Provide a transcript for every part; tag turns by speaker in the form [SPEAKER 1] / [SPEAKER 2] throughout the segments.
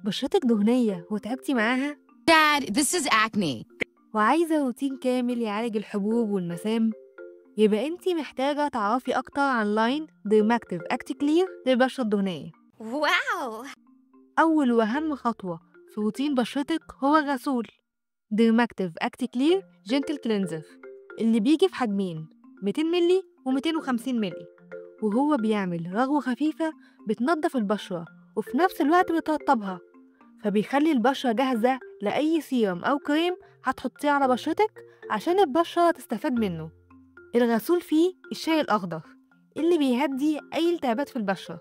[SPEAKER 1] بشرتك دهنية وتعبتي معاها
[SPEAKER 2] Dad, this is acne.
[SPEAKER 1] وعايزة روتين كامل يعالج الحبوب والمسام، يبقى انتي محتاجة تعرفي أكتر عن لاين ديرماكتيف أكتي كلير للبشرة الدهنية.
[SPEAKER 2] Wow!
[SPEAKER 1] أول وأهم خطوة في روتين بشرتك هو الغسول ديرماكتيف أكتي كلير جنتل كلينزر اللي بيجي في حجمين 200 ملي و250 ملي، وهو بيعمل رغوة خفيفة بتنضف البشرة وفي نفس الوقت بترطبها، فبيخلي البشرة جاهزة لأي سيرم أو كريم هتحطيه على بشرتك عشان البشرة تستفاد منه. الغسول فيه الشاي الأخضر اللي بيهدي أي التهابات في البشرة،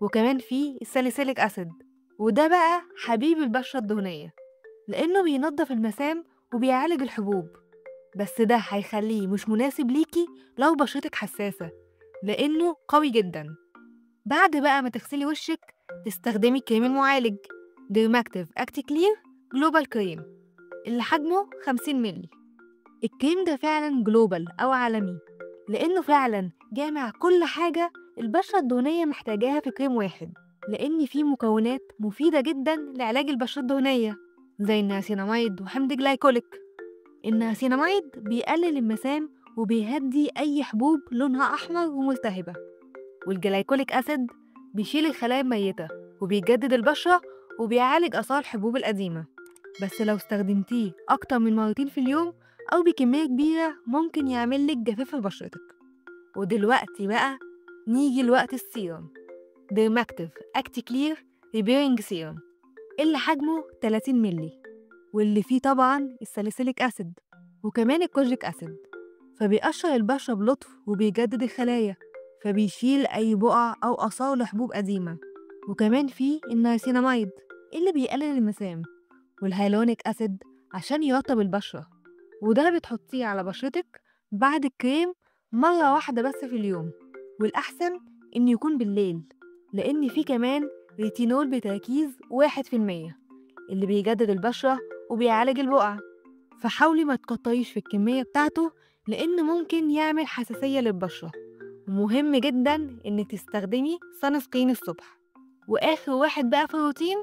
[SPEAKER 1] وكمان فيه الساليسيليك أسيد وده بقى حبيب البشرة الدهنية لأنه بينضف المسام وبيعالج الحبوب، بس ده هيخليه مش مناسب ليكي لو بشرتك حساسة لأنه قوي جدا. بعد بقى ما تغسلي وشك تستخدمي كريم المعالج ديرماكتيف أكتي كلير جلوبال كريم اللي حجمه 50 ملي. الكريم ده فعلا جلوبال أو عالمي لأنه فعلا جامع كل حاجة البشرة الدهنية محتاجاها في كريم واحد، لأن فيه مكونات مفيدة جدا لعلاج البشرة الدهنية زي النياسيناميد وحمض جلايكوليك. النياسيناميد بيقلل المسام وبيهدي أي حبوب لونها أحمر وملتهبة، والجلايكوليك أسيد بيشيل الخلايا الميتة وبيجدد البشرة وبيعالج آثار الحبوب القديمة، بس لو استخدمتيه أكتر من مرتين في اليوم أو بكمية كبيرة ممكن يعملك جفاف في بشرتك. ودلوقتي بقى نيجي لوقت السيرم ديرماكتيف أكتي كلير ريبيرنج سيرم اللي حجمه 30 ملي، واللي فيه طبعا الساليسيليك أسيد وكمان الكوجيك أسيد، فبيقشر البشرة بلطف وبيجدد الخلايا، فبيشيل أي بقع أو آثار لحبوب قديمة. وكمان فيه النياسيناميد اللي بيقلل المسام، والهيالورونيك أسيد عشان يرطب البشرة، وده بتحطيه على بشرتك بعد الكريم مرة واحدة بس في اليوم، والأحسن إنه يكون بالليل لأن فيه كمان ريتينول بتركيز 1% اللي بيجدد البشرة وبيعالج البقع، فحاولي ما تكتريش في الكمية بتاعته لأن ممكن يعمل حساسية للبشرة. ومهم جدا إنك تستخدمي سان سكرين الصبح. وآخر واحد بقى في الروتين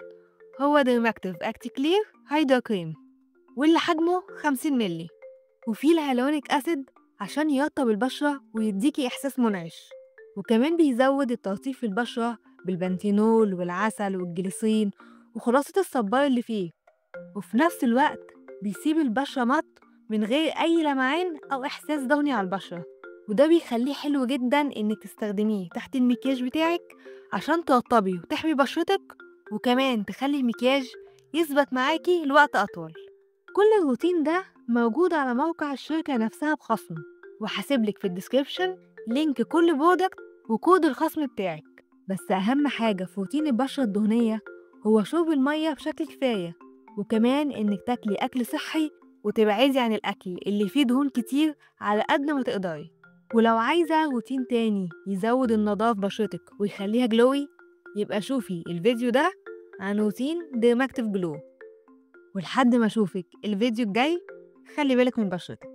[SPEAKER 1] هو ديرماكتيف أكتي كلير هايدرا كريم واللي حجمه 50 ملي، وفيه الهيالورونيك أسيد عشان يرطب البشرة ويديكي إحساس منعش، وكمان بيزود الترطيب في البشرة بالبنتينول والعسل والجليسين وخلاصة الصبار اللي فيه، وفي نفس الوقت بيسيب البشرة مط من غير أي لمعان أو إحساس دهني على البشرة، وده بيخليه حلو جدا إنك تستخدميه تحت المكياج بتاعك عشان ترطبي وتحمي بشرتك، وكمان تخلي المكياج يثبت معاكي لوقت أطول. كل الروتين ده موجود على موقع الشركة نفسها بخصم، وهسيبلك في الديسكريبشن لينك كل برودكت وكود الخصم بتاعك. بس أهم حاجة في روتين البشرة الدهنية هو شرب المية بشكل كفاية، وكمان إنك تاكلي أكل صحي وتبعدي عن الأكل اللي فيه دهون كتير على قد ما تقدري. ولو عايزة روتين تاني يزود النضارة في بشرتك ويخليها جلوي يبقى شوفي الفيديو ده عن روتين ديرماكتيف جلو. ولحد ما أشوفك الفيديو الجاي خلي بالك من بشرتك.